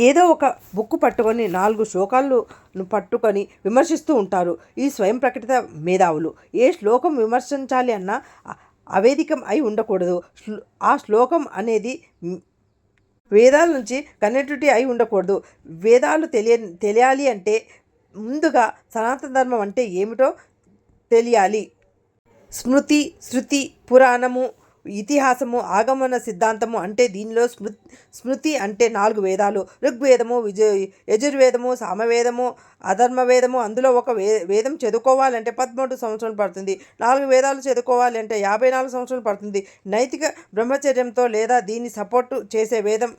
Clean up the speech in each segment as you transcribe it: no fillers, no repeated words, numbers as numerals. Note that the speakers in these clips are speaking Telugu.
ఏదో ఒక బుక్ పట్టుకొని 4 శ్లోకాలను పట్టుకొని విమర్శిస్తూ ఉంటారు ఈ స్వయం ప్రకటిత మేధావులు. ఏ శ్లోకం విమర్శించాలి అన్నా అవేదికం అయి ఉండకూడదు. ఆ శ్లోకం అనేది వేదాల నుంచి కనెక్టివిటీ అయి ఉండకూడదు. వేదాలు తెలియాలి అంటే ముందుగా సనాతన ధర్మం అంటే ఏమిటో తెలియాలి. స్మృతి, శృతి, పురాణము, ఇతిహాసము, ఆగమన సిద్ధాంతము అంటే దీనిలో స్మృతి అంటే 4 వేదాలు. ఋగ్వేదము, యజుర్వేదము, సామవేదము, అధర్మవేదము. అందులో ఒక వేదం చదువుకోవాలంటే 13 సంవత్సరాలు పడుతుంది. 4 వేదాలు చదువుకోవాలి అంటే 54 సంవత్సరాలు పడుతుంది. నైతిక బ్రహ్మచర్యంతో లేదా దీన్ని సపోర్టు చేసే వేదం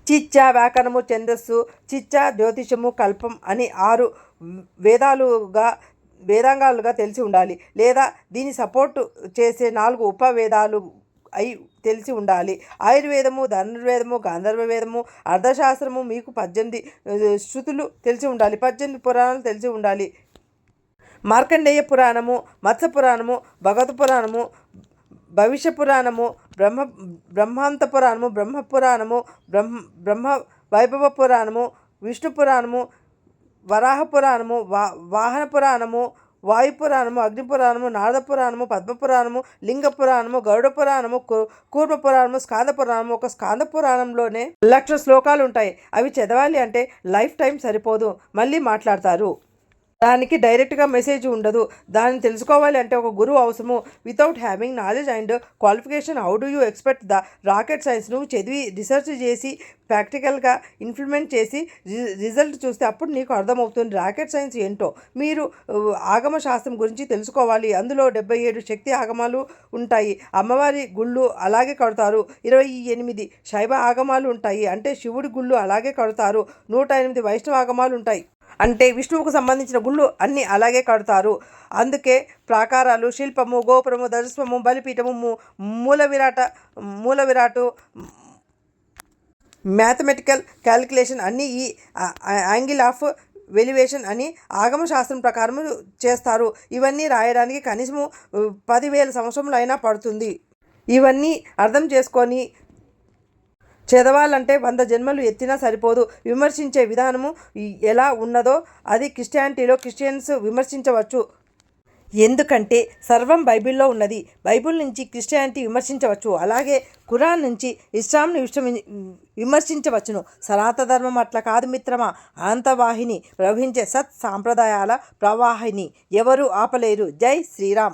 చిచ్చ, వ్యాకరణము, ఛందస్సు, చిచ్చ, జ్యోతిషము, కల్పం అని 6 వేదాంగాలుగా తెలిసి ఉండాలి. లేదా దీన్ని సపోర్టు చేసే 4 ఉపవేదాలు అయి తెలిసి ఉండాలి. ఆయుర్వేదము, ధనుర్వేదము, గాంధర్వ వేదము, అర్థశాస్త్రము, మీకు 18 శృతులు తెలిసి ఉండాలి. 18 పురాణాలు తెలిసి ఉండాలి. మార్కండేయ పురాణము, మత్స్య పురాణము, భగవత్ పురాణము, భవిష్య పురాణము, బ్రహ్మాంత పురాణము, బ్రహ్మ పురాణము, బ్రహ్మ వైభవ పురాణము, విష్ణు పురాణము, వరాహ పురాణము, వాహన పురాణము, వాయుపురాణము, అగ్నిపురాణము, నారద పురాణము, పద్మపురాణము, లింగ పురాణము, గరుడ పురాణము, కూర్మ పురాణము, స్కాంద పురాణము. ఒక స్కాంద పురాణంలోనే 1,00,000 శ్లోకాలు ఉంటాయి. అవి చదవాలి అంటే లైఫ్ టైం సరిపోదు, మళ్ళీ మాట్లాడతారు. దానికి డైరెక్ట్గా మెసేజ్ ఉండదు. దాన్ని తెలుసుకోవాలి అంటే ఒక గురువు అవసరము. Without having knowledge and qualification how do you expect the rocket science? నువ్వు చదివి రీసెర్చ్ చేసి ప్రాక్టికల్గా ఇంప్లిమెంట్ చేసి రిజల్ట్ చూస్తే అప్పుడు నీకు అర్థమవుతుంది రాకెట్ సైన్స్ ఏంటో. మీరు ఆగమ శాస్త్రం గురించి తెలుసుకోవాలి. అందులో 77 శక్తి ఆగమాలు ఉంటాయి. అమ్మవారి గుళ్ళు అలాగే కడతారు. 28 శైవ ఆగమాలు ఉంటాయి. అంటే శివుడి గుళ్ళు అలాగే కడతారు. 108 వైష్ణవ ఆగమాలు ఉంటాయి. అంటే విష్ణువుకు సంబంధించిన గుళ్ళు అన్నీ అలాగే కడతారు. అందుకే ప్రాకారాలు, శిల్పము, గోపురము, ధ్వజస్తంభము, బలిపీఠము, మూల విరాటు, మ్యాథమెటికల్ క్యాలిక్యులేషన్ అన్నీ ఈ యాంగిల్ ఆఫ్ వెలివేషన్ అని ఆగమ శాస్త్రం ప్రకారం చేస్తారు. ఇవన్నీ రాయడానికి కనీసము 10,000 సంవత్సరములు అయినా పడుతుంది. ఇవన్నీ అర్థం చేసుకొని చదవాలంటే 100 జన్మలు ఎత్తినా సరిపోదు. విమర్శించే విధానము ఎలా ఉన్నదో అది క్రిస్టియన్స్ విమర్శించవచ్చు. ఎందుకంటే సర్వం బైబిల్లో ఉన్నది. బైబిల్ నుంచి క్రిస్టియానిటీ విమర్శించవచ్చు. అలాగే ఖురాన్ నుంచి ఇస్లాంను విమర్శించవచ్చును. సనాతన ధర్మం అట్లా కాదు మిత్రమా. అనంతవాహిని ప్రవహించే సత్ సాంప్రదాయాల ప్రవాహిని ఎవరు ఆపలేరు. జై శ్రీరామ్.